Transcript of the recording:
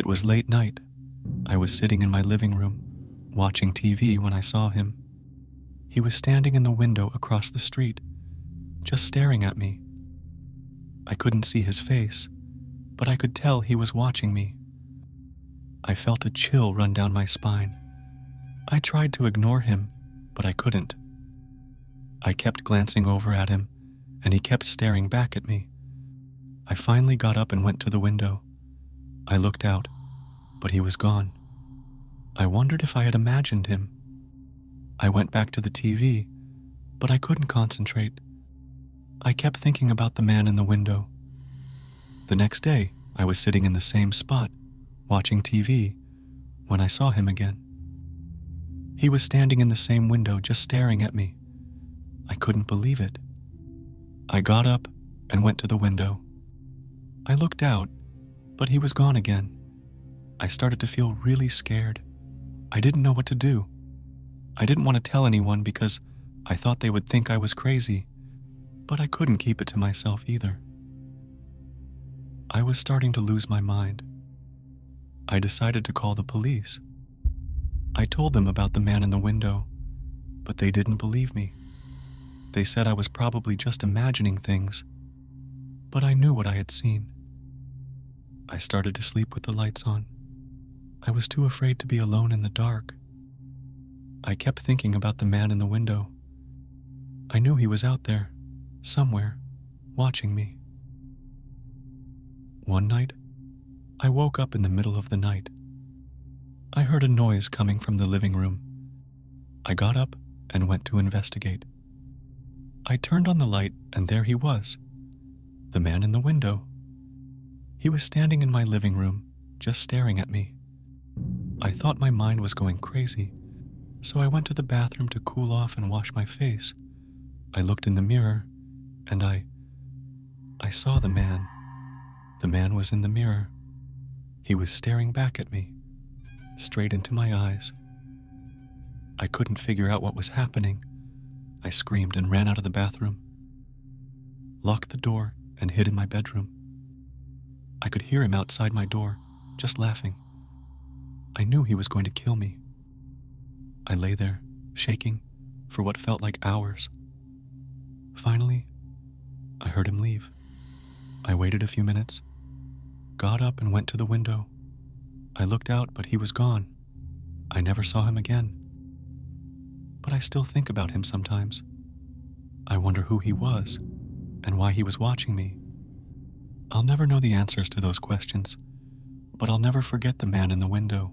It was late night. I was sitting in my living room, watching TV when I saw him. He was standing in the window across the street, just staring at me. I couldn't see his face, but I could tell he was watching me. I felt a chill run down my spine. I tried to ignore him, but I couldn't. I kept glancing over at him, and he kept staring back at me. I finally got up and went to the window. I looked out, but he was gone. I wondered if I had imagined him. I went back to the TV, but I couldn't concentrate. I kept thinking about the man in the window. The next day, I was sitting in the same spot, watching TV, when I saw him again. He was standing in the same window, just staring at me. I couldn't believe it. I got up and went to the window. I looked out, but he was gone again. I started to feel really scared. I didn't know what to do. I didn't want to tell anyone because I thought they would think I was crazy, but I couldn't keep it to myself either. I was starting to lose my mind. I decided to call the police. I told them about the man in the window, but they didn't believe me. They said I was probably just imagining things, but I knew what I had seen. I started to sleep with the lights on. I was too afraid to be alone in the dark. I kept thinking about the man in the window. I knew he was out there, somewhere, watching me. One night, I woke up in the middle of the night. I heard a noise coming from the living room. I got up and went to investigate. I turned on the light, and there he was, the man in the window. He was standing in my living room, just staring at me. I thought my mind was going crazy, so I went to the bathroom to cool off and wash my face. I looked in the mirror, and I saw the man. The man was in the mirror. He was staring back at me, straight into my eyes. I couldn't figure out what was happening. I screamed and ran out of the bathroom, locked the door, and hid in my bedroom. I could hear him outside my door, just laughing. I knew he was going to kill me. I lay there, shaking, for what felt like hours. Finally, I heard him leave. I waited a few minutes, got up and went to the window. I looked out, but he was gone. I never saw him again. But I still think about him sometimes. I wonder who he was and why he was watching me. I'll never know the answers to those questions, but I'll never forget the man in the window.